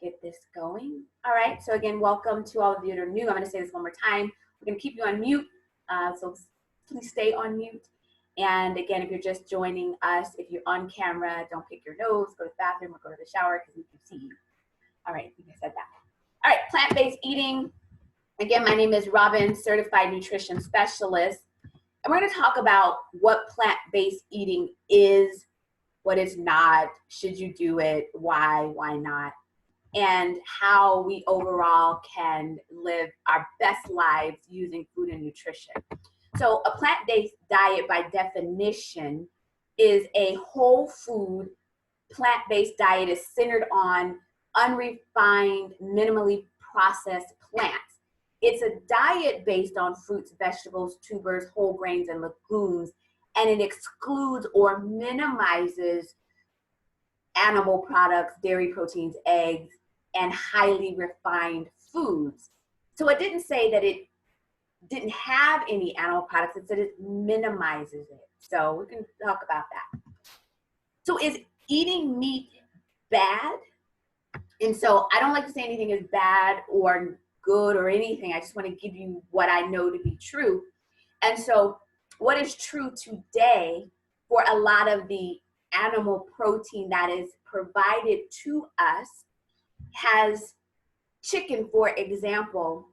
get this going. All right, so again, welcome to all of you that are new. I'm going to say this one more time. We're going to keep you on mute, so please stay on mute. And again, if you're just joining us, if you're on camera, don't pick your nose, go to the bathroom or go to the shower because we can see you. All right, I think I said that. All right, plant-based eating. Again, my name is Robin, certified nutrition specialist. And we're going to talk about what plant-based eating is, what it's not, should you do it, why not, and how we overall can live our best lives using food and nutrition. So a plant-based diet by definition is a whole food plant-based diet is centered on unrefined, minimally processed plants. It's a diet based on fruits, vegetables, tubers, whole grains, and legumes, and it excludes or minimizes animal products, dairy proteins, eggs, and highly refined foods. So it didn't say that it didn't have any animal products, it said it minimizes it. So we can talk about that. So is eating meat bad? And so I don't like to say anything is bad or good or anything. I just want to give you what I know to be true. And so what is true today for a lot of the animal protein that is provided to us has chicken, for example,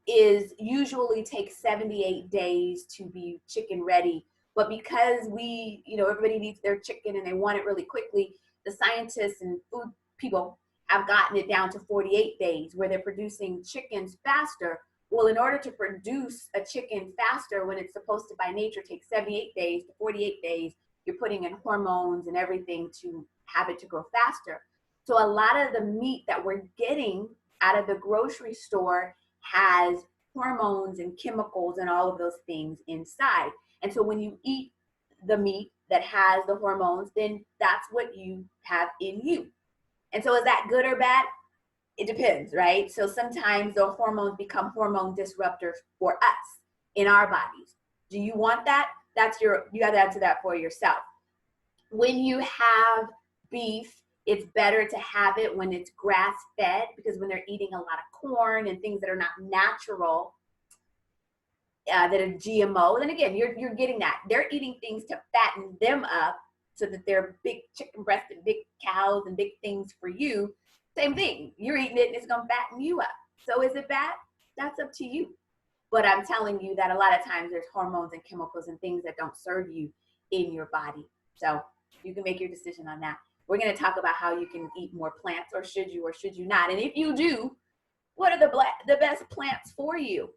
is usually takes 78 days to be chicken ready. But because everybody needs their chicken and they want it really quickly, the scientists and food people have gotten it down to 48 days where they're producing chickens faster. Well, in order to produce a chicken faster when it's supposed to by nature take 78 days to 48 days, you're putting in hormones and everything to have it to grow faster. So a lot of the meat that we're getting out of the grocery store has hormones and chemicals and all of those things inside. And so when you eat the meat that has the hormones, then that's what you have in you. And so is that good or bad? It depends, right? So sometimes the hormones become hormone disruptors for us in our bodies. Do you want that? You got to answer that for yourself. When you have beef, it's better to have it when it's grass-fed, because when they're eating a lot of corn and things that are not natural, that are GMO, then again, you're getting that. They're eating things to fatten them up so that they're big chicken breasts and big cows and big things for you. Same thing. You're eating it and it's going to fatten you up. So is it bad? That's up to you. But I'm telling you that a lot of times there's hormones and chemicals and things that don't serve you in your body. So you can make your decision on that. We're going to talk about how you can eat more plants, or should you not. And if you do, what are the best plants for you?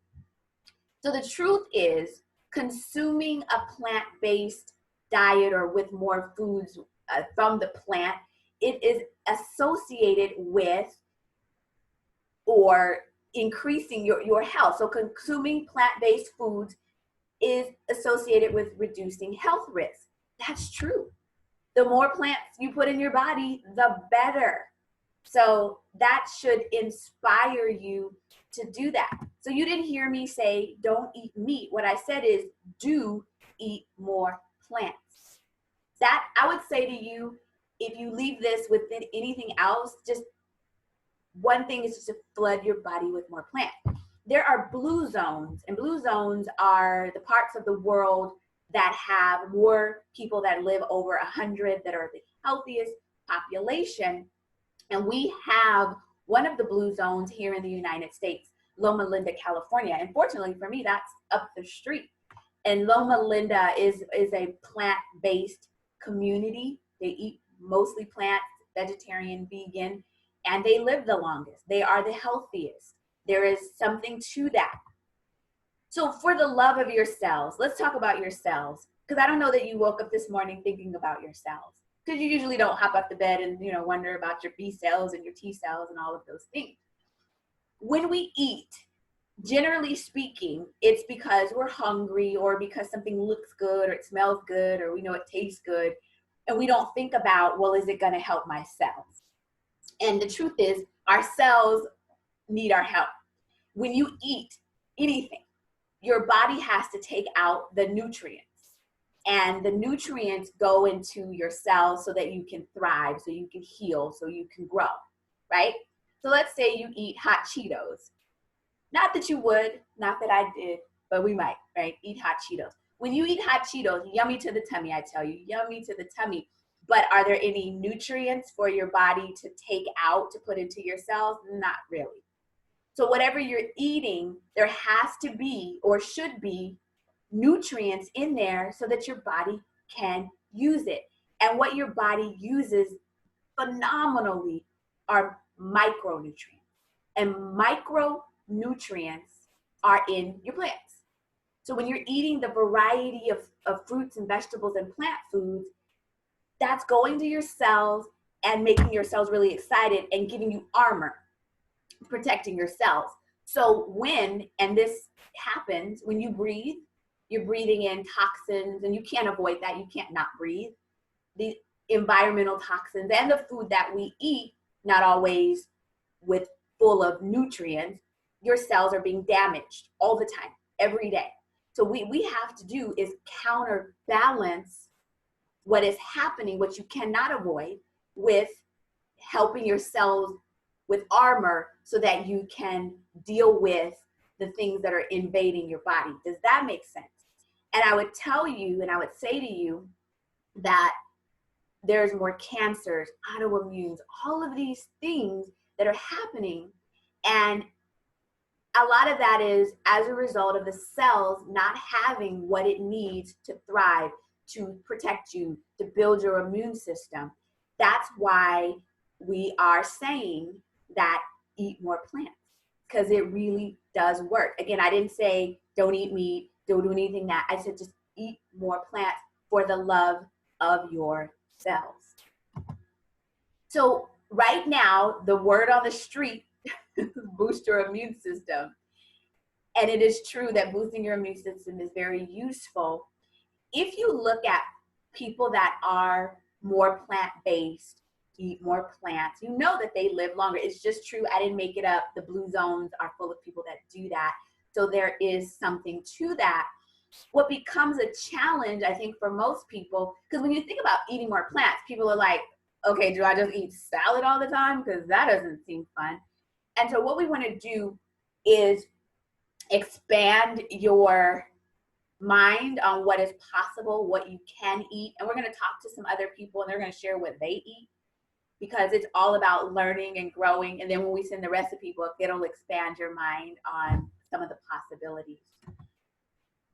So the truth is, consuming a plant-based diet or with more foods from the plant, it is associated with or increasing your health. So consuming plant-based foods is associated with reducing health risks. That's true. The more plants you put in your body, the better. So that should inspire you to do that. So you didn't hear me say, don't eat meat. What I said is, do eat more plants. That I would say to you, if you leave this with anything else, just one thing is just to flood your body with more plants. There are blue zones, and blue zones are the parts of the world that have more people that live over 100, that are the healthiest population. And we have one of the blue zones here in the United States, Loma Linda, California. And fortunately for me, that's up the street. And Loma Linda is a plant-based community. They eat mostly plants, vegetarian, vegan, and they live the longest. They are the healthiest. There is something to that. So for the love of your cells, let's talk about your cells. Because I don't know that you woke up this morning thinking about your cells. Because you usually don't hop up to bed and wonder about your B cells and your T cells and all of those things. When we eat, generally speaking, it's because we're hungry or because something looks good or it smells good or we know it tastes good. And we don't think about, well, is it going to help my cells? And the truth is, our cells need our help. When you eat anything, your body has to take out the nutrients. And the nutrients go into your cells so that you can thrive, so you can heal, so you can grow, right? So let's say you eat hot Cheetos. Not that you would, not that I did, but we might, right? Eat hot Cheetos. When you eat hot Cheetos, yummy to the tummy, I tell you, yummy to the tummy. But are there any nutrients for your body to take out to put into your cells? Not really. So whatever you're eating, there has to be or should be nutrients in there so that your body can use it. And what your body uses phenomenally are micronutrients. And micronutrients are in your plants. So when you're eating the variety of fruits and vegetables and plant foods, that's going to your cells and making your cells really excited and giving you armor, protecting your cells. So when, and this happens, when you breathe, you're breathing in toxins, and you can't avoid that. You can't not breathe. The environmental toxins and the food that we eat, not always with full of nutrients, your cells are being damaged all the time, every day. So we have to do is counterbalance what is happening, what you cannot avoid, with helping your cells with armor so that you can deal with the things that are invading your body. Does that make sense? And I would tell you, and I would say to you that there's more cancers, autoimmunes, all of these things that are happening. And a lot of that is as a result of the cells not having what it needs to thrive, to protect you, to build your immune system. That's why we are saying that eat more plants, because it really does work. Again, I didn't say don't eat meat, don't do anything that. I said just eat more plants for the love of your cells. So right now, the word on the street is boost your immune system. And it is true that boosting your immune system is very useful. If you look at people that are more plant-based, eat more plants, you know that they live longer. It's just true. I didn't make it up. The blue zones are full of people that do that. So there is something to that. What becomes a challenge, I think, for most people, because when you think about eating more plants, people are like, okay, do I just eat salad all the time? Because that doesn't seem fun. And so what we want to do is expand your mind on what is possible, what you can eat. And we're going to talk to some other people, and they're going to share what they eat, because it's all about learning and growing. And then when we send the recipe book, it'll expand your mind on some of the possibilities.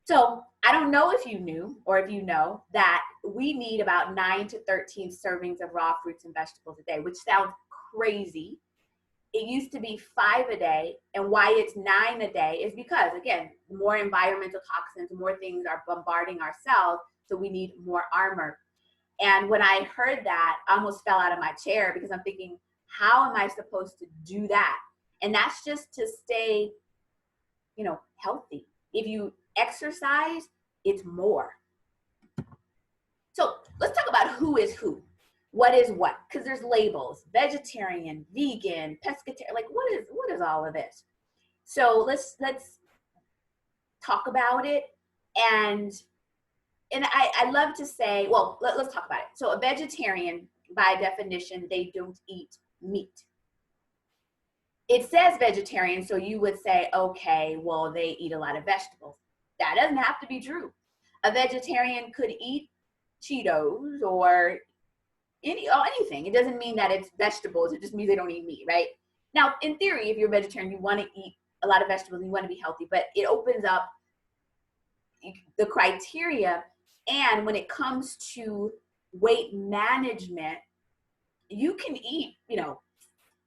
So I don't know if you knew, or if you know, that we need about 9 to 13 servings of raw fruits and vegetables a day, which sounds crazy. It used to be 5 a day, and why it's 9 a day is because, again, more environmental toxins, more things are bombarding our cells, so we need more armor. And when I heard that, I almost fell out of my chair, because I'm thinking, how am I supposed to do that? And that's just to stay, healthy. If you exercise, it's more. So let's talk about who is who. What is what? Because there's labels: vegetarian, vegan, pescatarian. Like, what is all of this? So let's talk about it. And I love to say, well, let's talk about it. So a vegetarian, by definition, they don't eat meat. It says vegetarian, so you would say, okay, well, they eat a lot of vegetables. That doesn't have to be true. A vegetarian could eat Cheetos or anything. It doesn't mean that it's vegetables. It just means they don't eat meat, right? Now, in theory, if you're a vegetarian, you want to eat a lot of vegetables, you want to be healthy, but it opens up the criteria. And when it comes to weight management, you can eat,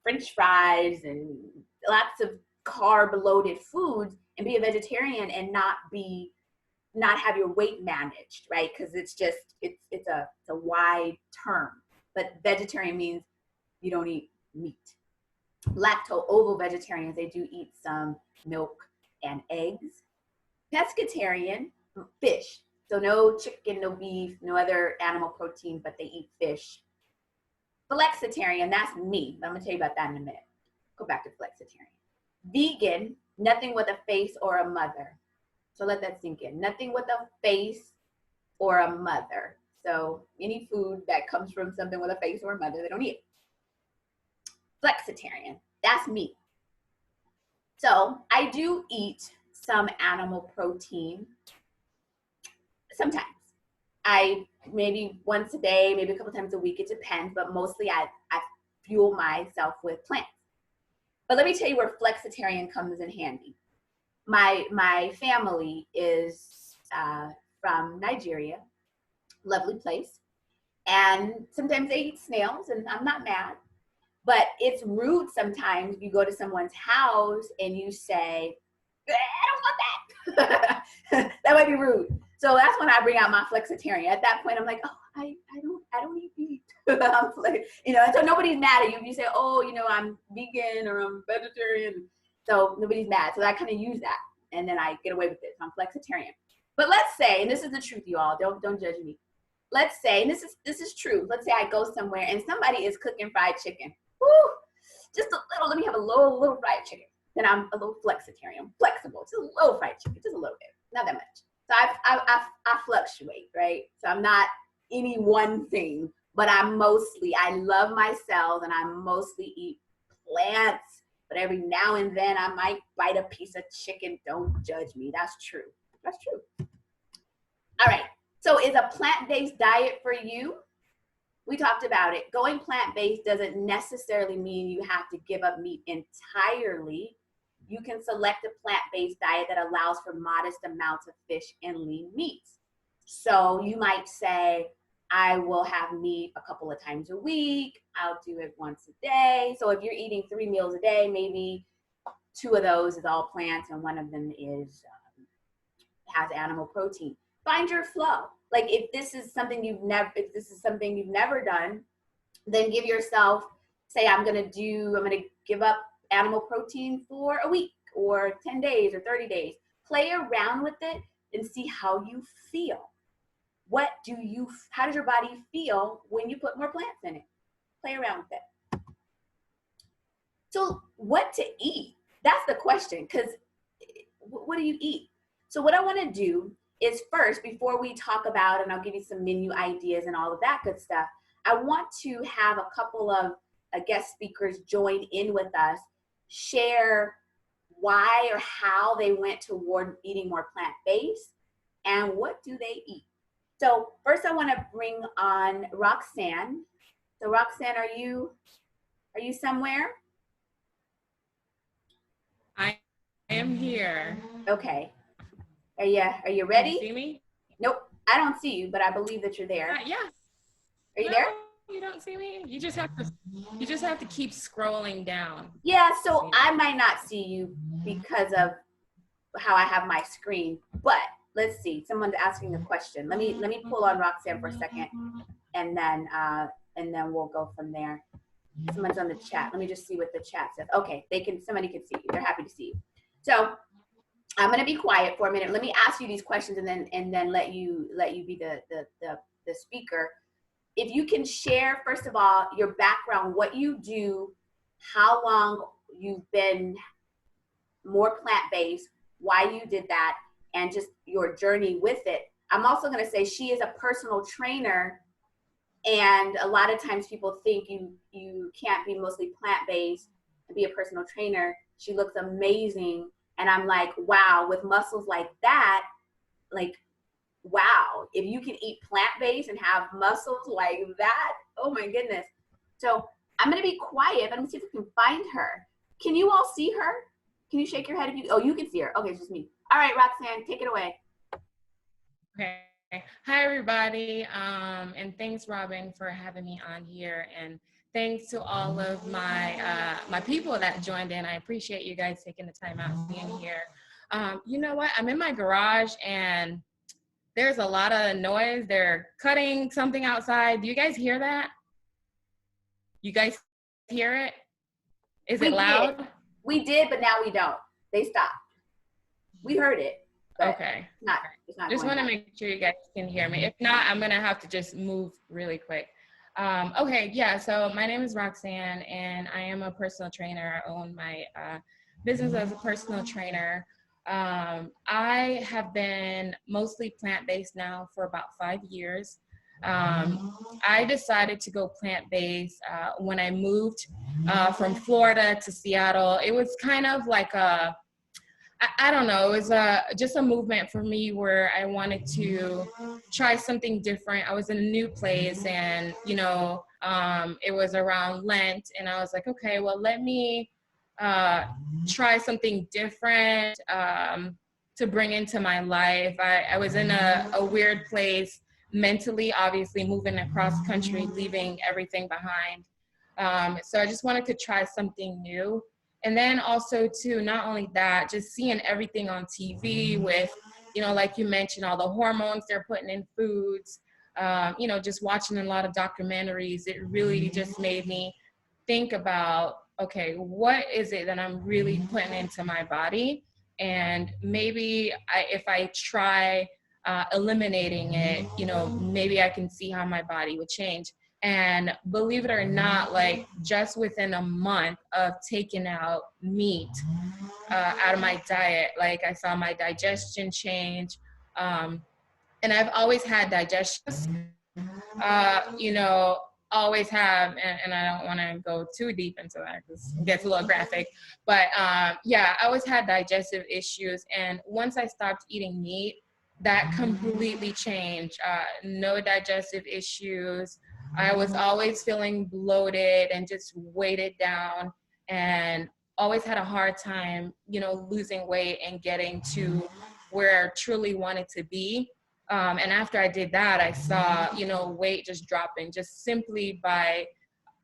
French fries and lots of carb loaded foods and be a vegetarian and not have your weight managed, right? Because it's a wide term. But vegetarian means you don't eat meat. Lacto-ovo vegetarians, they do eat some milk and eggs. Pescatarian, fish. So no chicken, no beef, no other animal protein, but they eat fish. Flexitarian, that's me. I'm going to tell you about that in a minute. Go back to flexitarian. Vegan, nothing with a face or a mother. So let that sink in. Nothing with a face or a mother. So any food that comes from something with a face or a mother, they don't eat. Flexitarian, That's me. So I do eat some animal protein sometimes. I maybe once a day, maybe a couple times a week, it depends, but mostly I fuel myself with plants. But let me tell you where flexitarian comes in handy. My family is from Nigeria, lovely place, and sometimes they eat snails, and I'm not mad. But it's rude sometimes if you go to someone's house and you say, I don't want that. That might be rude. So that's when I bring out my flexitarian. At that point, I'm like, oh, I don't eat meat. I'm like, you know, and so nobody's mad at you. If you say, oh, you know, I'm vegan or I'm vegetarian, so nobody's mad. So I kind of use that, and then I get away with it. So I'm flexitarian. But let's say, and this is the truth, you all, don't judge me. Let's say, and this is true. Let's say I go somewhere and somebody is cooking fried chicken. Woo! Just a little. Let me have a little fried chicken. Then I'm a little flexitarian, flexible. Just a little fried chicken, just a little bit, not that much. So I fluctuate, right? So I'm not any one thing, but I love my cells and I mostly eat plants. But every now and then I might bite a piece of chicken. Don't judge me. That's true. That's true. All right. So is a plant-based diet for you? We talked about it. Going plant-based doesn't necessarily mean you have to give up meat entirely. You can select a plant-based diet that allows for modest amounts of fish and lean meats. So you might say, I will have meat a couple of times a week. I'll do it once a day. So if you're eating 3 meals a day, maybe 2 of those is all plants and 1 of them is has animal protein. Find your flow. Like if this is something you've never done, then give yourself, say, I'm gonna give up animal protein for a week or 10 days or 30 days. Play around with it and see how you feel. How does your body feel when you put more plants in it? Play around with it. So what to eat? That's the question, because what do you eat? So what I want to do is first, before we talk about, and I'll give you some menu ideas and all of that good stuff, I want to have a couple of guest speakers join in with us, share why or how they went toward eating more plant-based and what do they eat. So first I want to bring on Roxanne. So Roxanne, are you somewhere? I am here. Okay. Are you ready? Can you see me? Nope, I don't see you, but I believe that you're there. Yeah. Are you there? You don't see me? You just have to keep scrolling down. Yeah, so I might not see you because of how I have my screen, but let's see. Someone's asking a question. Let me pull on Roxanne for a second, and then we'll go from there. Someone's on the chat. Let me just see what the chat says. Okay, somebody can see you. They're happy to see you. So I'm gonna be quiet for a minute. Let me ask you these questions and then let you be the speaker. If you can share, first of all, your background, what you do, how long you've been more plant-based, why you did that, and just your journey with it. I'm also gonna say she is a personal trainer, and a lot of times people think you can't be mostly plant-based and be a personal trainer. She looks amazing. And I'm like, wow, with muscles like that, like, wow, if you can eat plant-based and have muscles like that, oh my goodness. So I'm gonna be quiet, but I'm gonna see if we can find her. Can you all see her? Can you shake your head if you, oh, you can see her. Okay, it's just me. All right, Roxanne, take it away. Okay. Hi, everybody. And thanks, Robin, for having me on here. And thanks to all of my my people that joined in. I appreciate you guys taking the time out and being here. You know what? I'm in my garage and there's a lot of noise. They're cutting something outside. Do you guys hear that? You guys hear it? Is it loud? We did, but now we don't. They stopped. We heard it. Okay. It's not just want to make sure you guys can hear me. If not, I'm going to have to just move really quick. Okay, yeah, so my name is Roxanne, and I am a personal trainer. I own my business as a personal trainer. I have been mostly plant-based now for about 5 years. I decided to go plant-based when I moved from Florida to Seattle. It was kind of like I don't know, it was just a movement for me where I wanted to try something different. I was in a new place, and, it was around Lent, and I was like, okay, well, let me try something different to bring into my life. I was in a weird place mentally, obviously, moving across country, leaving everything behind. So I just wanted to try something new. And then also too, not only that, just seeing everything on TV with, like you mentioned, all the hormones they're putting in foods, just watching a lot of documentaries, it really just made me think about, okay, what is it that I'm really putting into my body? And maybe if I try eliminating it, maybe I can see how my body would change. And believe it or not, like just within a month of taking out meat out of my diet, like I saw my digestion change. And I've always had digestion, always have, and I don't want to go too deep into that because it gets a little graphic, but yeah, I always had digestive issues. And once I stopped eating meat, that completely changed. No digestive issues. I was always feeling bloated and just weighted down, and always had a hard time, losing weight and getting to where I truly wanted to be. And after I did that, I saw, weight just dropping just simply by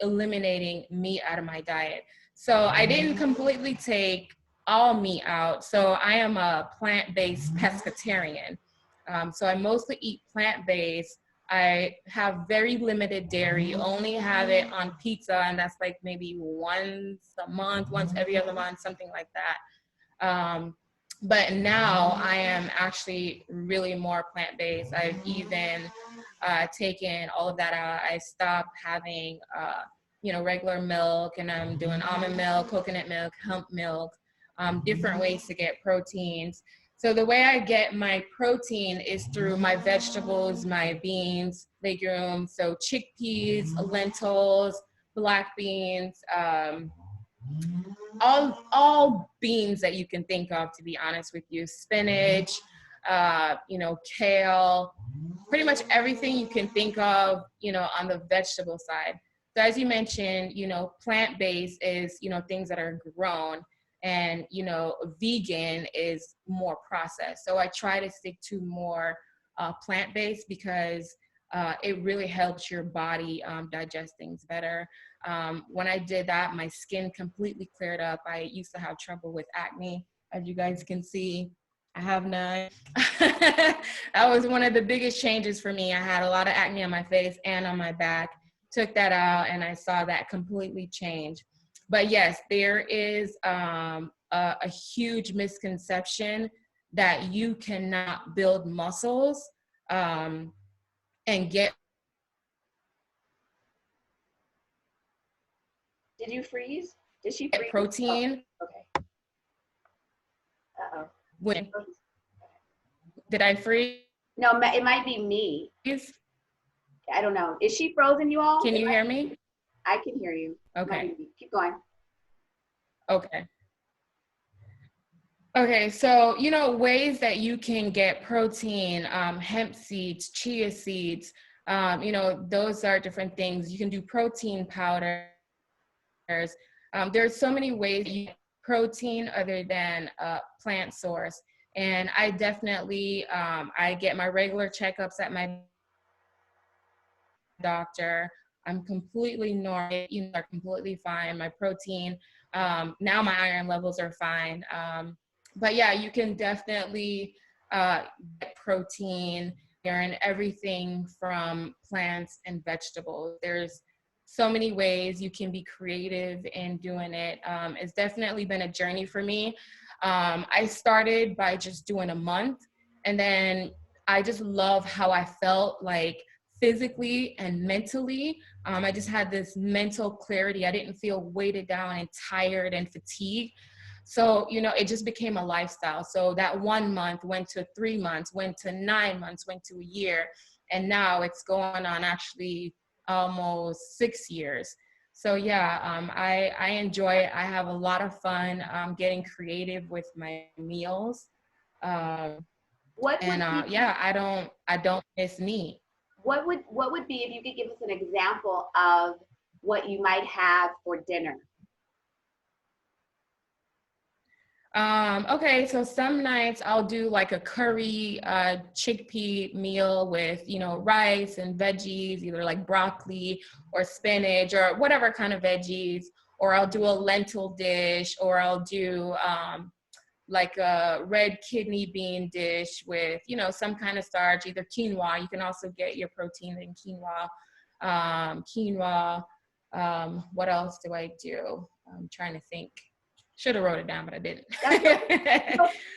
eliminating meat out of my diet. So I didn't completely take all meat out. So I am a plant-based pescatarian. So I mostly eat plant-based. I have very limited dairy, only have it on pizza, and that's like maybe once a month, once every other month, something like that. But now I am actually really more plant-based. I've even taken all of that out. I stopped having, regular milk, and I'm doing almond milk, coconut milk, hemp milk, different ways to get proteins. So the way I get my protein is through my vegetables, my beans, legumes, so chickpeas, lentils, black beans, all beans that you can think of, to be honest with you, spinach, kale, pretty much everything you can think of, on the vegetable side. So as you mentioned, plant-based is, things that are grown, and, vegan is more processed. So I try to stick to more plant-based because it really helps your body digest things better. When I did that, my skin completely cleared up. I used to have trouble with acne, as you guys can see. I have none. That was one of the biggest changes for me. I had a lot of acne on my face and on my back. Took that out, and I saw that completely change. But yes, there is a huge misconception that you cannot build muscles and get. Did you freeze? Did she freeze? Protein. Oh, okay. Uh-oh. When did I freeze? No, it might be me. I don't know. Is she frozen, you all? Can you hear me? I can hear you. Okay. Keep going. Okay. Okay, so, ways that you can get protein, hemp seeds, chia seeds, those are different things. You can do protein powders. There's so many ways you get protein other than plant source. And I definitely, I get my regular checkups at my doctor. I'm completely normal, are completely fine. My protein, now my iron levels are fine. But yeah, you can definitely get protein in everything from plants and vegetables. There's so many ways you can be creative in doing it. It's definitely been a journey for me. I started by just doing a month, and then I just love how I felt, like physically and mentally. I just had this mental clarity. I didn't feel weighted down and tired and fatigued. So, it just became a lifestyle. So that 1 month went to 3 months, went to 9 months, went to a year. and now it's going on actually almost 6 years. So yeah, I enjoy it. I have a lot of fun getting creative with my meals. Um, What and would be yeah, I don't miss meat. what would be if you could give us an example of what you might have for dinner? Okay, so some nights I'll do like a curry chickpea meal with, you know, rice and veggies, either like broccoli or spinach or whatever kind of veggies, or I'll do a lentil dish, or I'll do like a red kidney bean dish with, you know, some kind of starch, either quinoa. You can also get your protein in quinoa. Quinoa. What else do I do? I'm trying to think. Should have wrote it down, but I didn't.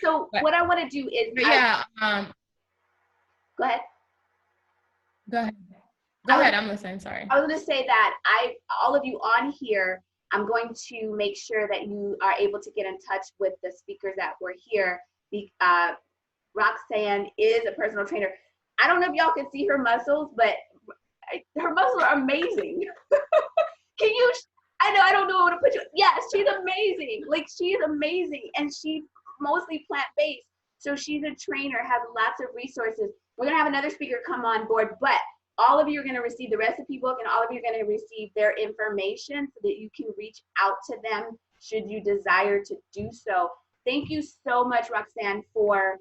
So but, what I want to do is, yeah. go ahead. Go ahead. Go ahead. I'm listening. Sorry. I was going to say that all of you on here, I'm going to make sure that you are able to get in touch with the speakers that were here. Roxanne is a personal trainer. I don't know if y'all can see her muscles, but her muscles are amazing. Can you? I know I don't know where to put you. Yes, she's amazing. Like, she's amazing, and she's mostly plant-based. So she's a trainer, has lots of resources. We're gonna have another speaker come on board, but all of you are gonna receive the recipe book, and all of you are gonna receive their information so that you can reach out to them should you desire to do so. Thank you so much, Roxanne, for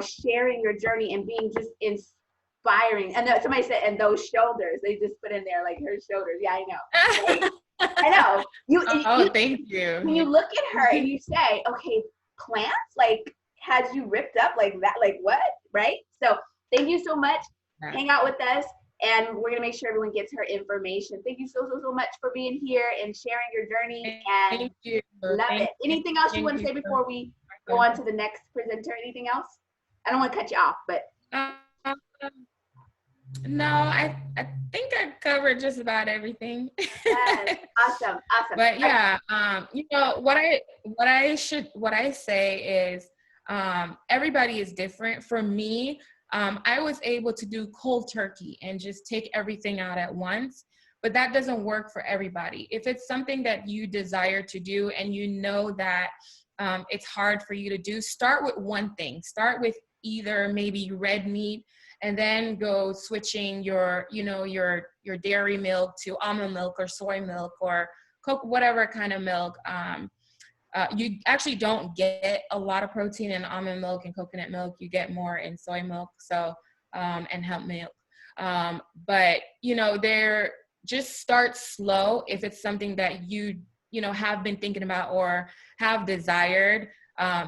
sharing your journey and being just inspiring. And somebody said, and those shoulders, they just put in there like her shoulders. Yeah, I know. Right? I know. Thank you. When you look at her and you say, okay, plants, like, has you ripped up like that? Like, what? Right? So thank you so much. Yeah. Hang out with us, and we're gonna make sure everyone gets her information. Thank you so much for being here and sharing your journey. And thank you. Love it. Anything else you want to say before we go on to the next presenter? Anything else? I don't want to cut you off, but no, I think I covered just about everything. Yes. Awesome. But yeah, you know, what I say is, everybody is different. For me, I was able to do cold turkey and just take everything out at once, but that doesn't work for everybody. If it's something that you desire to do and you know that it's hard for you to do, start with one thing. Start with either maybe red meat, and then go switching your dairy milk to almond milk or soy milk or whatever kind of milk. You actually don't get a lot of protein in almond milk and coconut milk. You get more in soy milk, so and hemp milk. But you know, just start slow if it's something that you have been thinking about or have desired.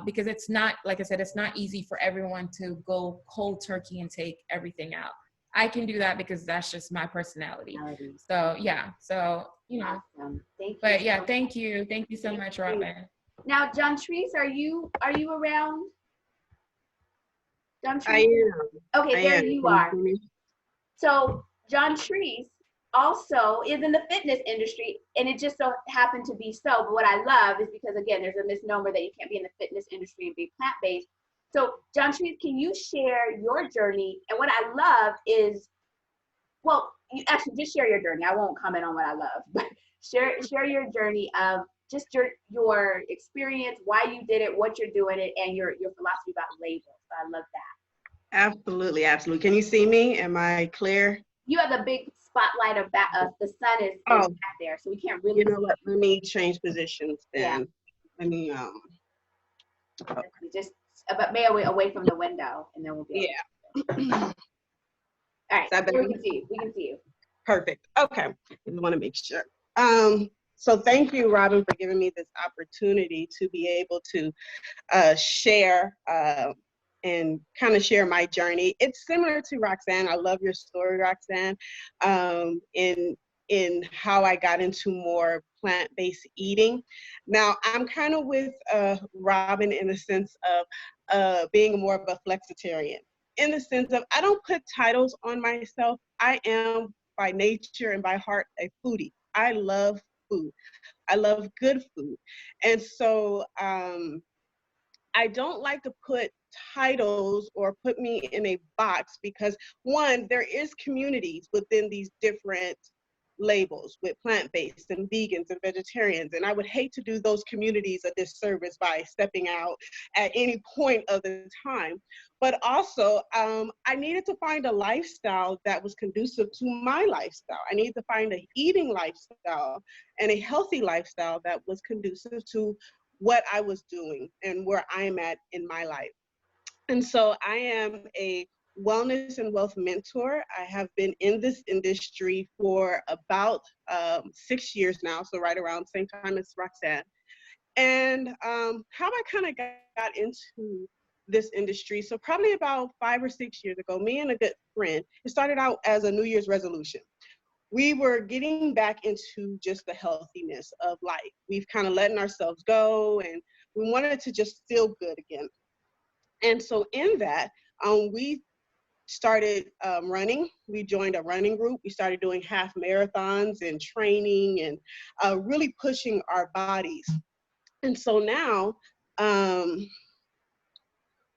Because it's not, like I said, it's not easy for everyone to go cold turkey and take everything out. I can do that because that's just my personality. So yeah, so awesome. Thank you. But yeah, thank you so much, Robin. Now, John Treese, are you around? John Treese? I am. Okay, there you are. So John Treese also is in the fitness industry, and it just so happened to be so. But what I love is because, again, there's a misnomer that you can't be in the fitness industry and be plant-based. So John Treese, can you share your journey? And what I love is, well, you actually just share your journey. I won't comment on what I love, but share your journey of just your experience, why you did it, what you're doing it, and your philosophy about labels. So I love that. Absolutely. Can you see me? Am I clear? You have the big spotlight of the sun is back there, so we can't really. You know what? Let me change positions then. Yeah. Let me okay. Just but away from the window, and then we'll be. Yeah. All right. So we can see you. We can see you. Perfect. Okay. I just want to make sure. So thank you, Robin, for giving me this opportunity to be able to share and kind of share my journey. It's similar to Roxanne. I love your story, Roxanne, in how I got into more plant-based eating. Now, I'm kind of with Robin in the sense of being more of a flexitarian, in the sense of I don't put titles on myself. I am by nature and by heart a foodie. I love food. I love good food. And so I don't like to put titles or put me in a box because one, there is communities within these different labels with plant-based and vegans and vegetarians, and I would hate to do those communities a disservice by stepping out at any point of the time. But also, I needed to find a lifestyle that was conducive to my lifestyle. I needed to find a eating lifestyle and a healthy lifestyle that was conducive to what I was doing and where I'm at in my life. And so I am a wellness and wealth mentor. I have been in this industry for about 6 years now, so right around the same time as Roxanne. And how I kind of got into this industry, so probably about 5 or 6 years ago, me and a good friend, it started out as a New Year's resolution. We were getting back into just the healthiness of life. We've kind of letting ourselves go and we wanted to just feel good again. And so in that, we started running. We joined a running group. We started doing half marathons and training and really pushing our bodies. And so now um,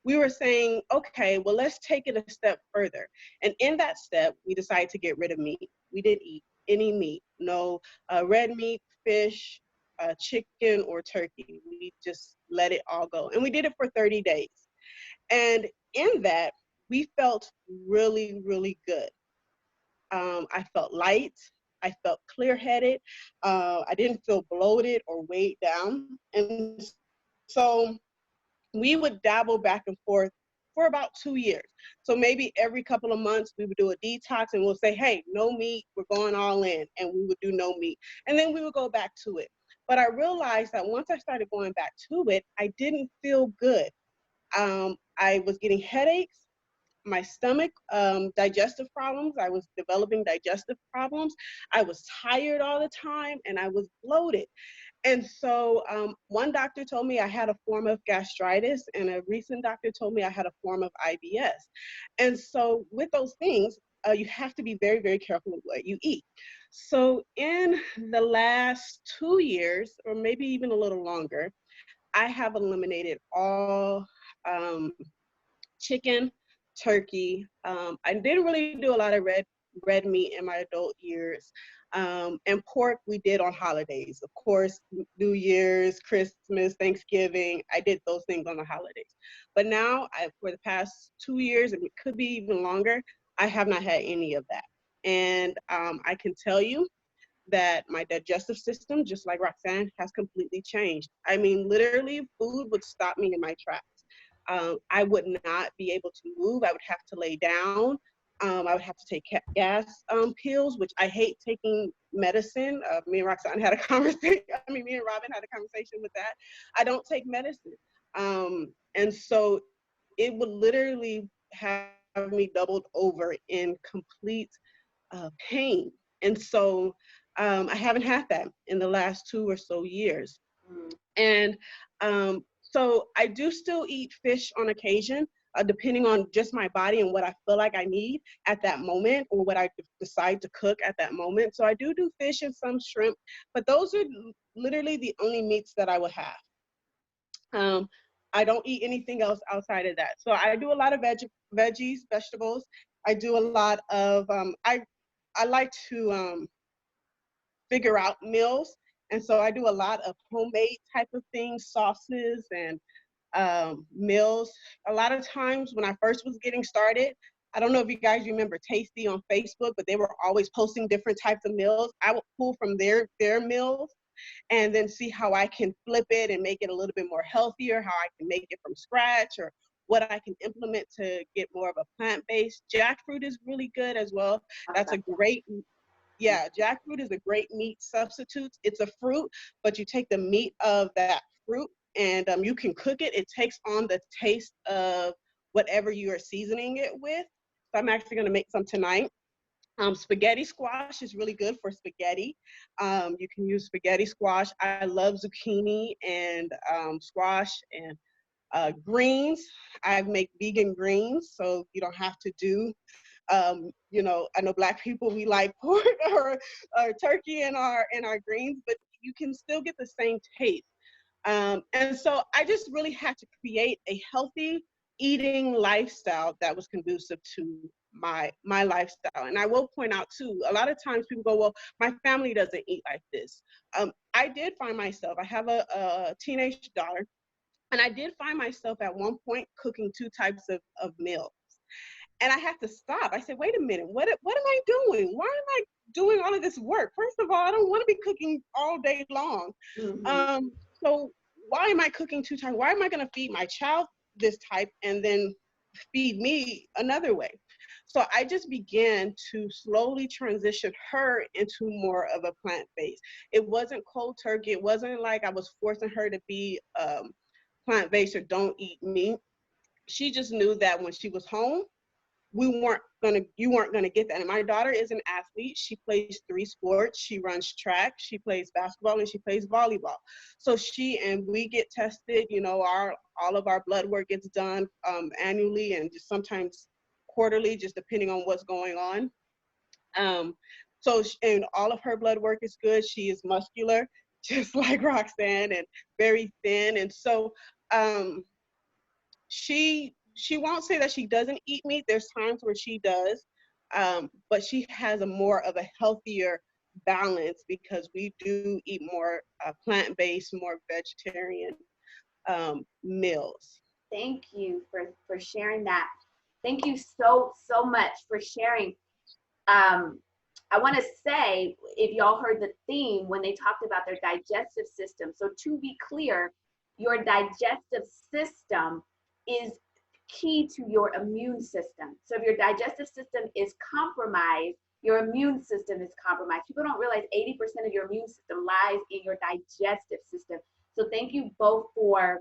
we were saying, okay, well, let's take it a step further. And in that step, we decided to get rid of meat. We didn't eat any meat, no red meat, fish, chicken, or turkey. We just let it all go. And we did it for 30 days. And in that, we felt really, really good. I felt light. I felt clear-headed. I didn't feel bloated or weighed down. And so we would dabble back and forth for about 2 years. So maybe every couple of months we would do a detox and we'll say, hey, no meat, we're going all in. And we would do no meat. And then we would go back to it. But I realized that once I started going back to it, I didn't feel good. I was getting headaches, my stomach, digestive problems. I was developing digestive problems. I was tired all the time and I was bloated. And so one doctor told me I had a form of gastritis, and a recent doctor told me I had a form of IBS. And so with those things, you have to be very, very careful with what you eat. So in the last 2 years, or maybe even a little longer, I have eliminated all chicken, turkey. I didn't really do a lot of red meat in my adult years. And pork we did on holidays. Of course, New Year's, Christmas, Thanksgiving, I did those things on the holidays. But now, for the past 2 years, and it could be even longer, I have not had any of that. And I can tell you that my digestive system, just like Roxanne, has completely changed. I mean, literally, food would stop me in my tracks. I would not be able to move. I would have to lay down. I would have to take gas pills, which I hate taking medicine. Me and Roxanne had a conversation. I mean, me and Robin had a conversation with that. I don't take medicine. And so it would literally have me doubled over in complete pain. And so I haven't had that in the last 2 or so years. And so I do still eat fish on occasion, depending on just my body and what I feel like I need at that moment or what I decide to cook at that moment. So I do fish and some shrimp, but those are literally the only meats that I would have. I don't eat anything else outside of that. So I do a lot of veggies, vegetables. I do a lot of, I like to figure out meals. And so I do a lot of homemade type of things, sauces and meals. A lot of times when I first was getting started, I don't know if you guys remember Tasty on Facebook, but they were always posting different types of meals. I would pull from their meals and then see how I can flip it and make it a little bit more healthier, how I can make it from scratch, or what I can implement to get more of a plant-based. Jackfruit is really good as well. That's a great, yeah, jackfruit is a great meat substitute. It's a fruit, but you take the meat of that fruit and you can cook it. It takes on the taste of whatever you are seasoning it with. So I'm actually gonna make some tonight. Spaghetti squash is really good for spaghetti. You can use spaghetti squash. I love zucchini and squash and greens. I make vegan greens, so you don't have to do, I know Black people, we like pork or turkey in our greens, but you can still get the same taste. And so I just really had to create a healthy eating lifestyle that was conducive to my lifestyle. And I will point out too, a lot of times people go, well, my family doesn't eat like this. I did find myself, I have a teenage daughter, and I did find myself at one point cooking two types of meals. And I had to stop. I said, wait a minute, what am I doing? Why am I doing all of this work? First of all, I don't want to be cooking all day long. Mm-hmm. So why am I cooking two times? Why am I going to feed my child this type and then feed me another way? So I just began to slowly transition her into more of a plant-based. It wasn't cold turkey. It wasn't like I was forcing her to be plant-based or don't eat meat. She just knew that when she was home, you weren't gonna get that. And my daughter is an athlete. She plays 3 sports. She runs track, she plays basketball, and she plays volleyball. So we get tested, all of our blood work gets done annually and just sometimes quarterly, just depending on what's going on. And all of her blood work is good. She is muscular, just like Roxanne, and very thin. And so she won't say that she doesn't eat meat. There's times where she does, but she has a more of a healthier balance because we do eat more plant-based, more vegetarian meals. Thank you for sharing that. Thank you so much for sharing. I want to say, if y'all heard the theme when they talked about their digestive system. So to be clear, your digestive system is key to your immune system. So if your digestive system is compromised, your immune system is compromised. People don't realize 80% of your immune system lies in your digestive system. So thank you both for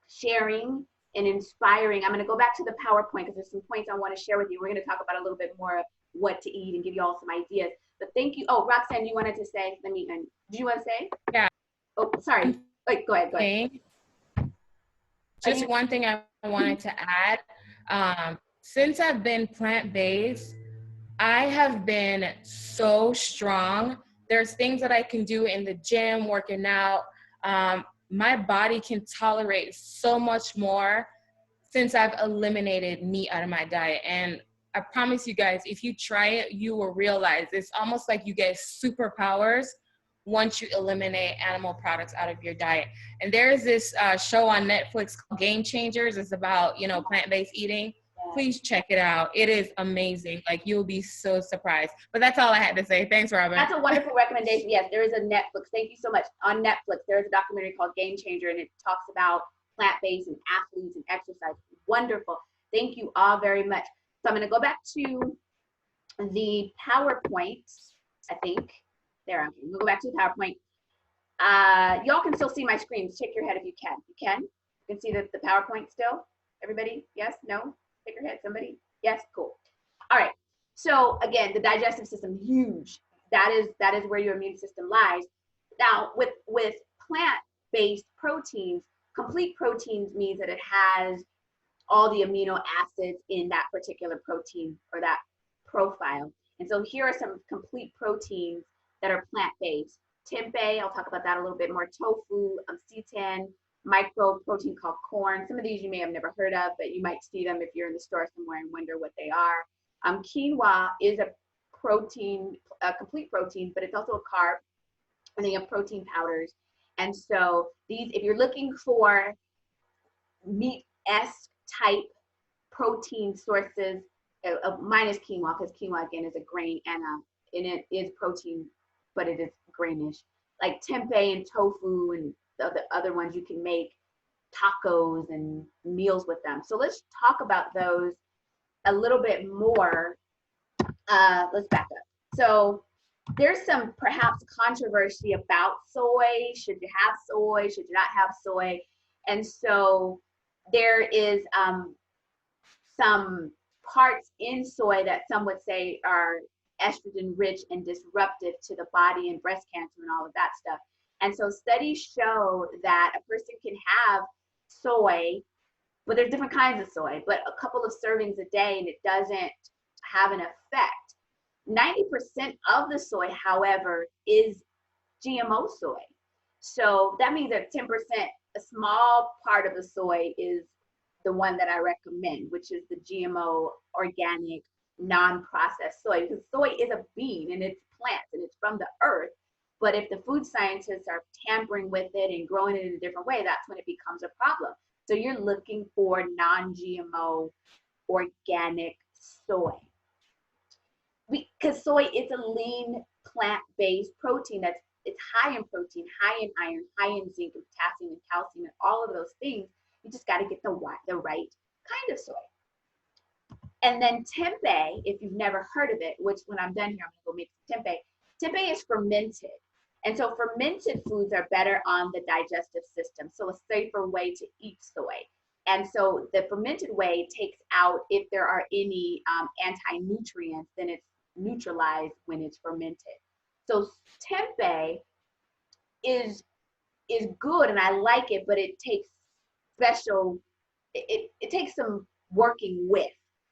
sharing and inspiring. I'm going to go back to the PowerPoint because there's some points I want to share with you. We're going to talk about a little bit more of what to eat and give you all some ideas. But thank you. Oh, Roxanne, you wanted to say, did you want to say? Yeah. Oh, sorry. Wait, go ahead. Just one thing I wanted to add. Since I've been plant-based, I have been so strong. There's things that I can do in the gym, working out. My body can tolerate so much more since I've eliminated meat out of my diet. And I promise you guys, if you try it, you will realize it's almost like you get superpowers once you eliminate animal products out of your diet. And there's this show on Netflix called Game Changers. It's about, plant-based eating. Please check it out. It is amazing. Like, you'll be so surprised. But that's all I had to say. Thanks, Robin. That's a wonderful recommendation. Yes, there is a Netflix. Thank you so much. On Netflix, there is a documentary called Game Changer, and it talks about plant-based and athletes and exercise. Wonderful. Thank you all very much. So I'm going to go back to the PowerPoint, I think. There, we'll go back to the PowerPoint. Y'all can still see my screen. Shake your head if you can. You can? You can see the PowerPoint still? Everybody? Yes? No? Shake your head. Somebody? Yes? Cool. All right. So again, the digestive system, huge. That is where your immune system lies. Now, with plant-based proteins, complete proteins means that it has all the amino acids in that particular protein or that profile. And so here are some complete proteins that are plant-based. Tempeh, I'll talk about that a little bit more. Tofu, seitan, micro protein called corn. Some of these you may have never heard of, but you might see them if you're in the store somewhere and wonder what they are. Quinoa is a protein, a complete protein, but it's also a carb. And they have protein powders. And so these, if you're looking for meat-esque type protein sources, mine is quinoa, because quinoa again is a grain and it is protein, but it is grainish. Like tempeh and tofu and the other ones, you can make tacos and meals with them. So let's talk about those a little bit more. Let's back up. So there's some perhaps controversy about soy. Should you have soy? Should you not have soy? And so there is some parts in soy that some would say are estrogen rich and disruptive to the body and breast cancer and all of that stuff. And so studies show that a person can have soy, but there's different kinds of soy, but a couple of servings a day and it doesn't have an effect. 90% of the soy, however, is GMO soy. So that means that 10%, a small part of the soy is the one that I recommend, which is the GMO, organic, non-processed soy. Because soy is a bean and it's plants and it's from the earth. But if the food scientists are tampering with it and growing it in a different way, that's when it becomes a problem. So you're looking for non-GMO, organic soy. Because soy is a lean plant-based protein that's it's high in protein, high in iron, high in zinc and potassium and calcium and all of those things. You just got to get the right kind of soy. And then tempeh, if you've never heard of it, which when I'm done here, I'm gonna go make some tempeh. Tempeh is fermented. And so fermented foods are better on the digestive system. So a safer way to eat soy. And so the fermented way takes out, if there are any anti-nutrients, then it's neutralized when it's fermented. So tempeh is good and I like it, but it takes special, it takes some working with.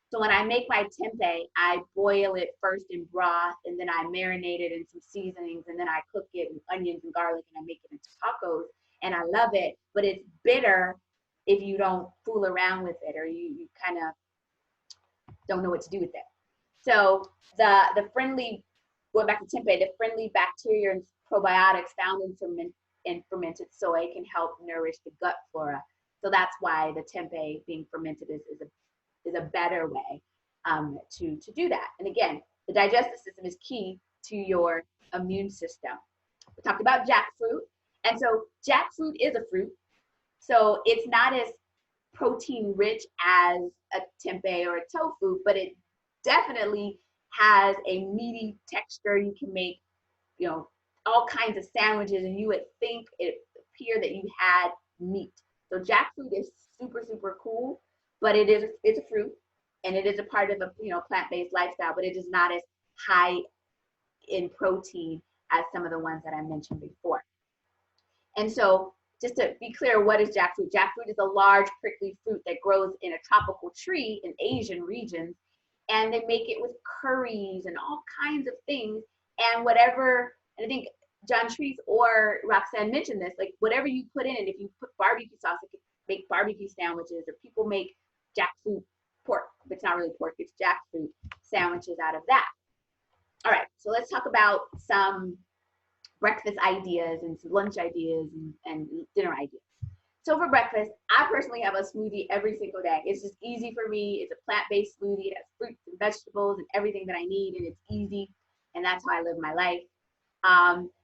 So when I make my tempeh, I boil it first in broth and then I marinate it in some seasonings and then I cook it with onions and garlic and I make it into tacos and I love it, but it's bitter if you don't fool around with it or you kind of don't know what to do with it. So the friendly, going back to tempeh, the friendly bacteria and probiotics found in fermented soy can help nourish the gut flora. So that's why the tempeh being fermented is a better way to do that. And again, the digestive system is key to your immune system. We talked about jackfruit. And so jackfruit is a fruit. So it's not as protein rich as a tempeh or a tofu, but it definitely has a meaty texture. You can make, all kinds of sandwiches and you would think it appear that you had meat. So jackfruit is super, super cool, but it's a fruit and it is a part of a plant-based lifestyle, but it is not as high in protein as some of the ones that I mentioned before. And so just to be clear, what is jackfruit? Jackfruit is a large prickly fruit that grows in a tropical tree in Asian regions, and they make it with curries and all kinds of things. And I think John Treese or Roxanne mentioned this, like whatever you put in it, if you put barbecue sauce, it can make barbecue sandwiches, or people make jackfruit pork. It's not really pork, it's jackfruit sandwiches out of that. All right, so let's talk about some breakfast ideas and some lunch ideas and dinner ideas. So for breakfast, I personally have a smoothie every single day. It's just easy for me. It's a plant-based smoothie. It has fruits and vegetables and everything that I need, and it's easy, and that's how I live my life.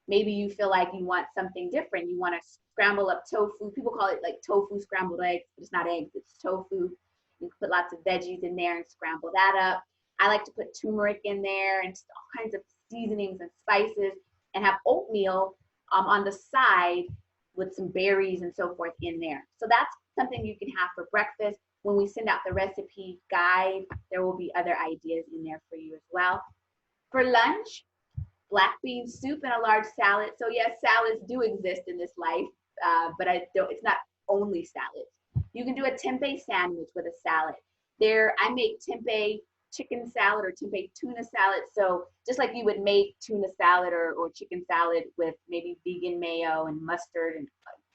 Maybe you feel like you want something different. You want to scramble up tofu. People call it like tofu scrambled eggs, but it's not eggs, it's tofu. You can put lots of veggies in there and scramble that up. I like to put turmeric in there and just all kinds of seasonings and spices, and have oatmeal on the side with some berries and so forth in there. So that's something you can have for breakfast. When we send out the recipe guide, there will be other ideas in there for you as well. For lunch, black bean soup and a large salad. So yes, salads do exist in this life, but it's not only salads. You can do a tempeh sandwich with a salad. I make tempeh chicken salad or tempeh tuna salad. So just like you would make tuna salad or chicken salad with maybe vegan mayo and mustard and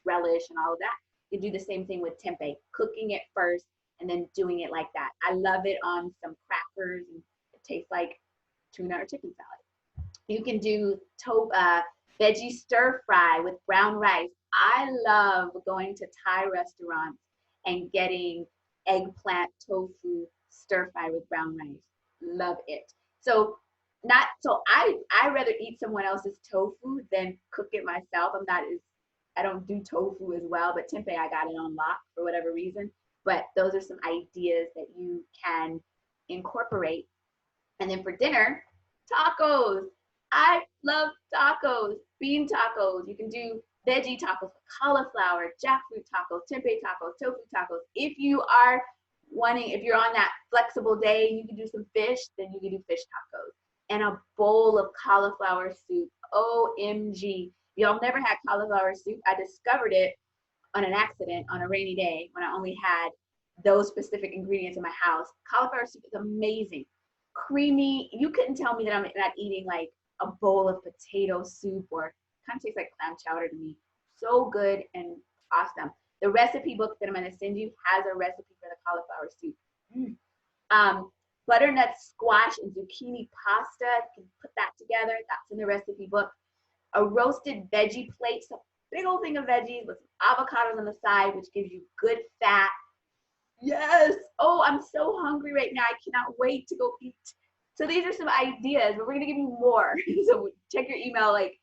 relish and all of that, you do the same thing with tempeh, cooking it first and then doing it like that. I love it on some crackers and it tastes like tuna or chicken salad. You can do veggie stir fry with brown rice. I love going to Thai restaurants and getting eggplant tofu stir fry with brown rice. Love it. So I rather eat someone else's tofu than cook it myself. I don't do tofu as well, but tempeh I got it on lock for whatever reason. But those are some ideas that you can incorporate. And then for dinner, tacos. I love tacos, bean tacos. You can do veggie tacos, cauliflower, jackfruit tacos, tempeh tacos, tofu tacos. If you're on that flexible day, you can do some fish, then you can do fish tacos. And a bowl of cauliflower soup. OMG. Y'all never had cauliflower soup. I discovered it on an accident on a rainy day when I only had those specific ingredients in my house. Cauliflower soup is amazing. Creamy. You couldn't tell me that I'm not eating like a bowl of potato soup, or kind of tastes like clam chowder to me. so good and awesome. The recipe book that I'm going to send you has a recipe for the cauliflower soup. Butternut squash and zucchini pasta. You can put that together. That's in the recipe book. A roasted veggie plate, so big old thing of veggies with some avocados on the side, which gives you good fat. Yes. Oh, I'm so hungry right now. I cannot wait to go eat. So these are some ideas, but we're gonna give you more. So check your email. Like,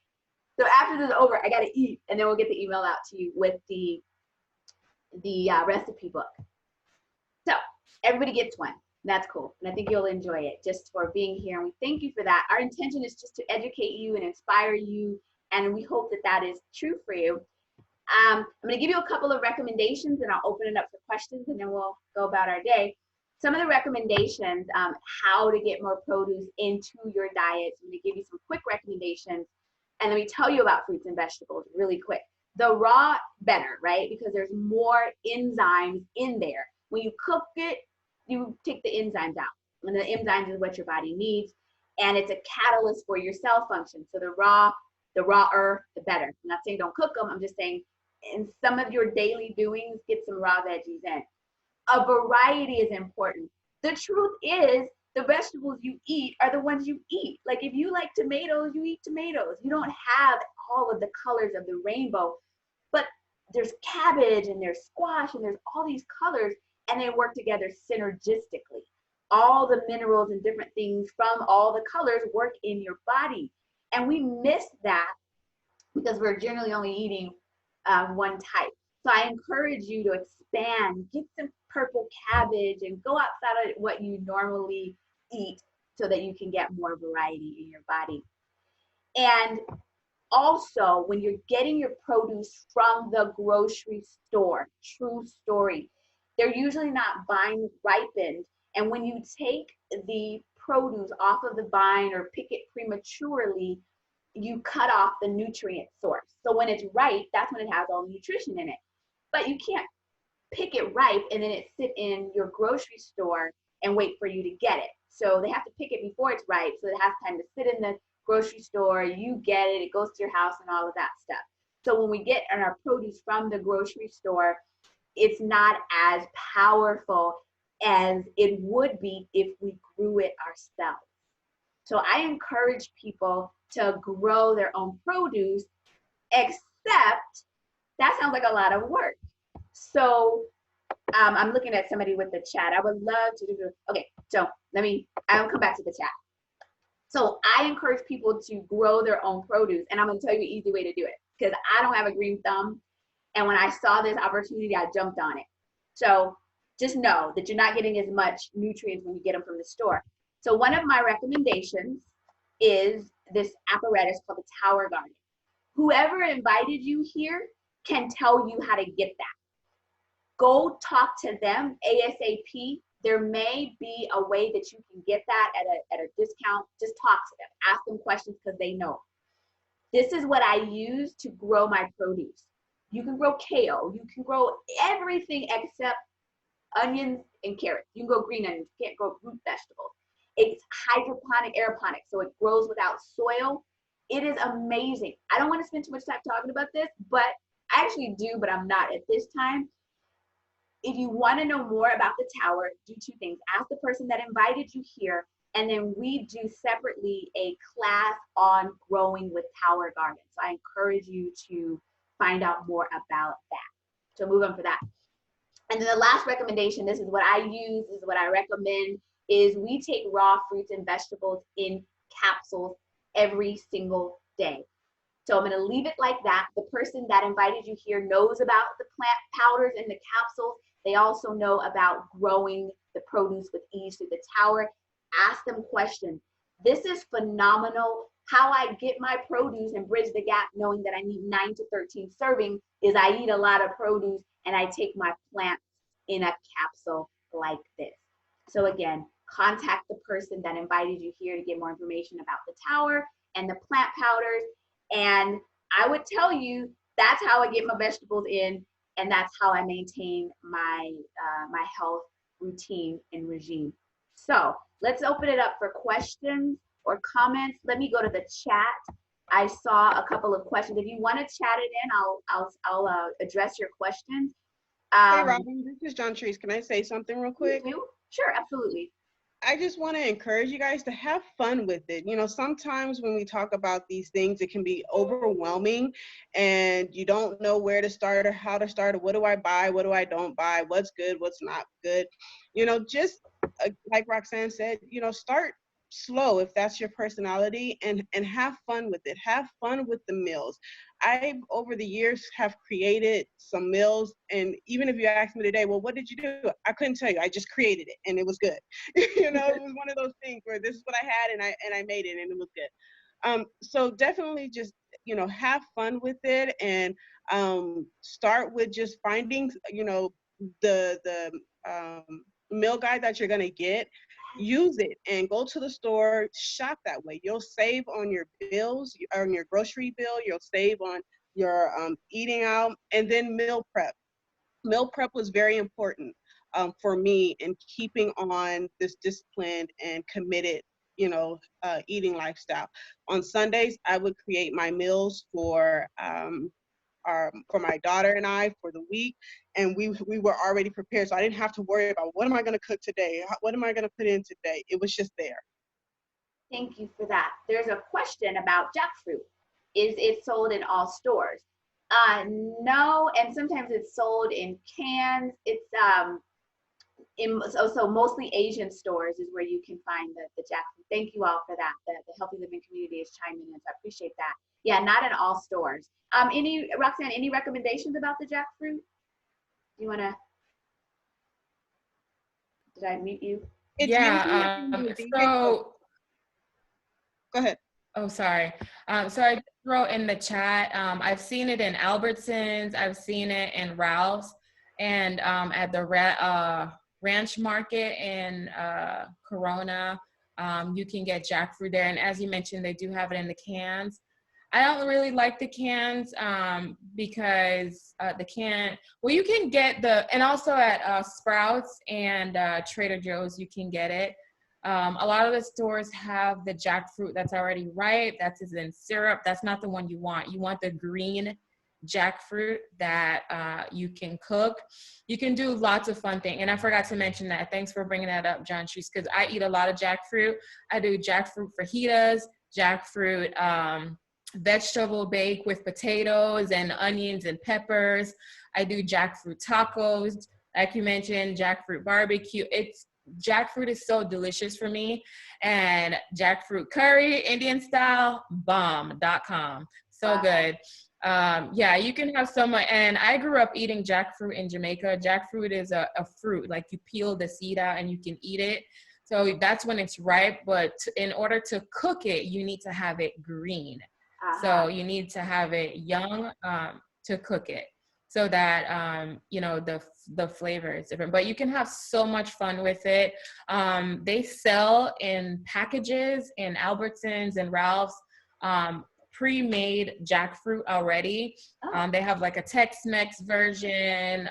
so after this is over, I gotta eat, and then we'll get the email out to you with the recipe book. So everybody gets one. That's cool, and I think you'll enjoy it just for being here. And we thank you for that. Our intention is just to educate you and inspire you, and we hope that that is true for you. I'm going to give you a couple of recommendations, and I'll open it up for questions, and then we'll go about our day. Some of the recommendations, how to get more produce into your diet. So I'm going to give you some quick recommendations, and let me tell you about fruits and vegetables really quick. The raw, better, right? Because there's more enzymes in there. When you cook it, you take the enzymes out, and the enzymes is what your body needs, and it's a catalyst for your cell function. So the rawer, the better. I'm not saying don't cook them. I'm just saying in some of your daily doings, get some raw veggies in. A variety is important. The truth is, the vegetables you eat are the ones you eat. Like if you like tomatoes, you eat tomatoes. You don't have all of the colors of the rainbow, but there's cabbage and there's squash and there's all these colors, and they work together synergistically. All the minerals and different things from all the colors work in your body. And we miss that because we're generally only eating one type. So I encourage you to expand, get some purple cabbage and go outside of what you normally eat so that you can get more variety in your body. And also, when you're getting your produce from the grocery store, true story, they're usually not vine ripened. And when you take the produce off of the vine or pick it prematurely, you cut off the nutrient source. So when it's ripe, that's when it has all the nutrition in it. But you can't pick it ripe and then it sit in your grocery store and wait for you to get it. So they have to pick it before it's ripe, so it has time to sit in the grocery store, you get it, it goes to your house and all of that stuff. So when we get our produce from the grocery store, it's not as powerful as it would be if we grew it ourselves. So I encourage people to grow their own produce, except that sounds like a lot of work. So I'm looking at somebody with the chat. I would love to do, okay, so I'll come back to the chat. So I encourage people to grow their own produce, and I'm gonna tell you an easy way to do it because I don't have a green thumb. And when I saw this opportunity, I jumped on it. So just know that you're not getting as much nutrients when you get them from the store. So one of my recommendations is this apparatus called the Tower Garden. Whoever invited you here can tell you how to get that. Go talk to them ASAP. There may be a way that you can get that at a discount. Just talk to them. Ask them questions because they know. This is what I use to grow my produce. You can grow kale. You can grow everything except onions and carrots. You can grow green onions. You can't grow root vegetables. It's hydroponic, aeroponic, so it grows without soil. It is amazing. I don't want to spend too much time talking about this, but I actually do, but I'm not at this time. If you want to know more about the tower, do two things. Ask the person that invited you here, and then we do separately a class on growing with Tower Garden. So I encourage you to find out more about that. So move on for that. And then the last recommendation, this is what I use, this is what I recommend, is we take raw fruits and vegetables in capsules every single day. So I'm going to leave it like that. The person that invited you here knows about the plant powders and the capsules. They also know about growing the produce with ease through the tower. Ask them questions. This is phenomenal. How I get my produce and bridge the gap knowing that I need 9 to 13 servings is I eat a lot of produce and I take my plants in a capsule like this. So again, contact the person that invited you here to get more information about the tower and the plant powders. And I would tell you that's how I get my vegetables in, and that's how I maintain my my health routine and regime. So let's open it up for questions or comments. Let me go to the chat I saw a couple of questions. If you want to chat it in, I'll address your questions. Hey, Robin, this is John Trees. Can I say something real quick? Sure, absolutely. I just want to encourage you guys to have fun with it. You know, sometimes when we talk about these things, it can be overwhelming and you don't know where to start or how to start or what do I buy, what do I don't buy, what's good, what's not good. You know, just like Roxanne said, you know, start slow if that's your personality and have fun with it. Have fun with the meals. I over the years have created some meals, and even if you ask me today, well, what did you do? I couldn't tell you. I just created it and it was good. You know, it was one of those things where this is what I had and I made it and it was good. So definitely just, you know, have fun with it and start with just finding, you know, the meal guide that you're gonna get. Use it and go to the store, shop that way. You'll save on your bills, on your grocery bill. You'll save on your eating out, and then meal prep. Meal prep was very important for me in keeping on this disciplined and committed, you know, eating lifestyle. On Sundays, I would create my meals for my daughter and I for the week, and we were already prepared, so I didn't have to worry about what am I going to cook today, what am I going to put in today. It was just there. Thank you for that. There's a question about jackfruit. Is it sold in all stores? No, and sometimes it's sold in cans. It's so mostly Asian stores is where you can find the jackfruit. Thank you all for that. The Healthy Living community is chiming in, so I appreciate that. Yeah, not in all stores. Roxanne, any recommendations about the jackfruit? Do you want to? Did I mute you? It's So go ahead. Oh, sorry. So I wrote in the chat, I've seen it in Albertsons, I've seen it in Ralph's, and at the Ranch Market in Corona, you can get jackfruit there. And as you mentioned, they do have it in the cans. I don't really like the cans because you can get and also at Sprouts and Trader Joe's, you can get it. A lot of the stores have the jackfruit that's already ripe, that's in syrup. That's not the one you want. You want the green jackfruit that you can cook. You can do lots of fun things. And I forgot to mention that. Thanks for bringing that up, John Trees, because I eat a lot of jackfruit. I do jackfruit fajitas, jackfruit vegetable bake with potatoes and onions and peppers. I do jackfruit tacos, like you mentioned, jackfruit barbecue. Jackfruit is so delicious for me. And jackfruit curry, Indian style, bomb.com. So good. Yeah, you can have so much. And I grew up eating jackfruit in Jamaica. Jackfruit is a fruit, like you peel the seed out and you can eat it. So that's when it's ripe. But in order to cook it, you need to have it green. So you need to have it young to cook it, so that you know, the flavor is different. But you can have so much fun with it. They sell in packages in Albertsons and Ralph's pre-made jackfruit already. They have like a Tex-Mex version,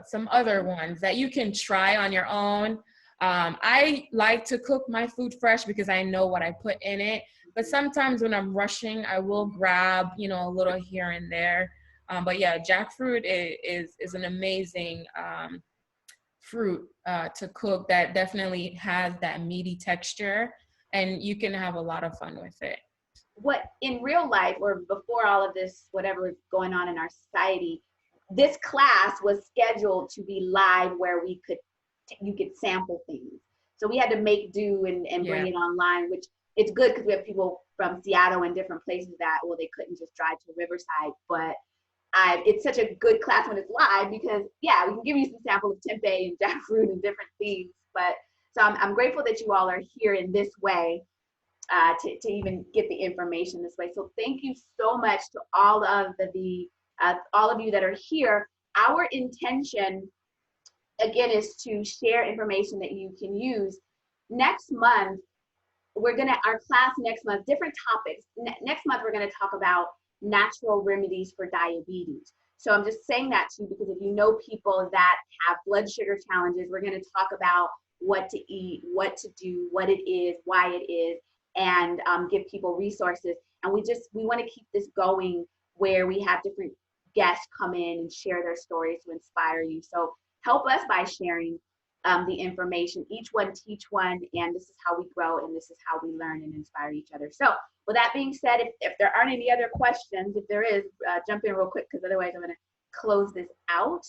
some other ones that you can try on your own. I like to cook my food fresh because I know what I put in it. But sometimes when I'm rushing, I will grab, you know, a little here and there. But yeah, jackfruit is an amazing fruit to cook that definitely has that meaty texture, and you can have a lot of fun with it. What in real life, or before all of this, whatever is going on in our society, this class was scheduled to be live where you could sample things. So we had to make do and bring it online, which it's good because we have people from Seattle and different places that, well, they couldn't just drive to Riverside. But it's such a good class when it's live because, yeah, we can give you some samples of tempeh and jackfruit and different things. But so I'm grateful that you all are here in this way to even get the information this way. So thank you so much to all of all of you that are here. Our intention, again, is to share information that you can use. Next month, our class next month, different topics. Next month, we're gonna talk about natural remedies for diabetes. So I'm just saying that to you because if you know people that have blood sugar challenges, we're gonna talk about what to eat, what to do, what it is, why it is. and give people resources. And we want to keep this going where we have different guests come in and share their stories to inspire you. So help us by sharing the information. Each one teach one, and this is how we grow, and this is how we learn and inspire each other. So with that being said, if there aren't any other questions, if there is, jump in real quick, because otherwise I'm going to close this out.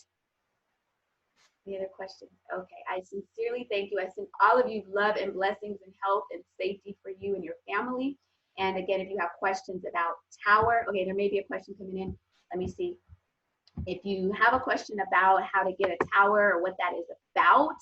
Any other questions? Okay, I sincerely thank you. I send all of you love and blessings and health and safety for you and your family. And again, if you have questions about Tower, okay, there may be a question coming in. Let me see. If you have a question about how to get a tower or what that is about,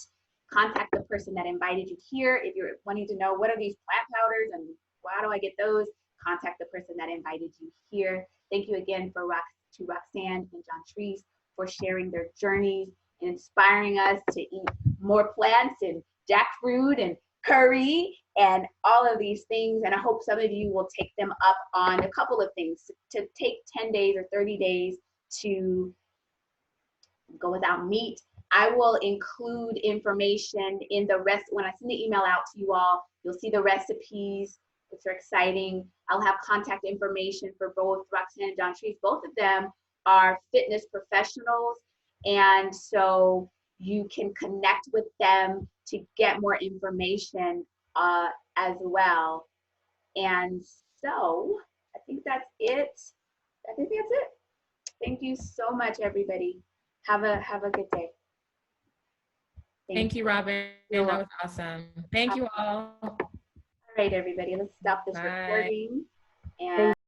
contact the person that invited you here. If you're wanting to know what are these plant powders and how do I get those, contact the person that invited you here. Thank you again to Roxanne and John Trees for sharing their journeys and inspiring us to eat more plants and jackfruit and curry and all of these things. And I hope some of you will take them up on a couple of things, to take 10 days or 30 days to go without meat. I will include information in the rest. When I send the email out to you all, you'll see the recipes, which are exciting. I'll have contact information for both Roxanne and John Trees. Both of them are fitness professionals, and so you can connect with them to get more information as well. And so I think that's it. Thank you so much, everybody. Have a good day. Thank you, Robin. That was awesome. Thank you all. All right, everybody. Let's stop this recording. And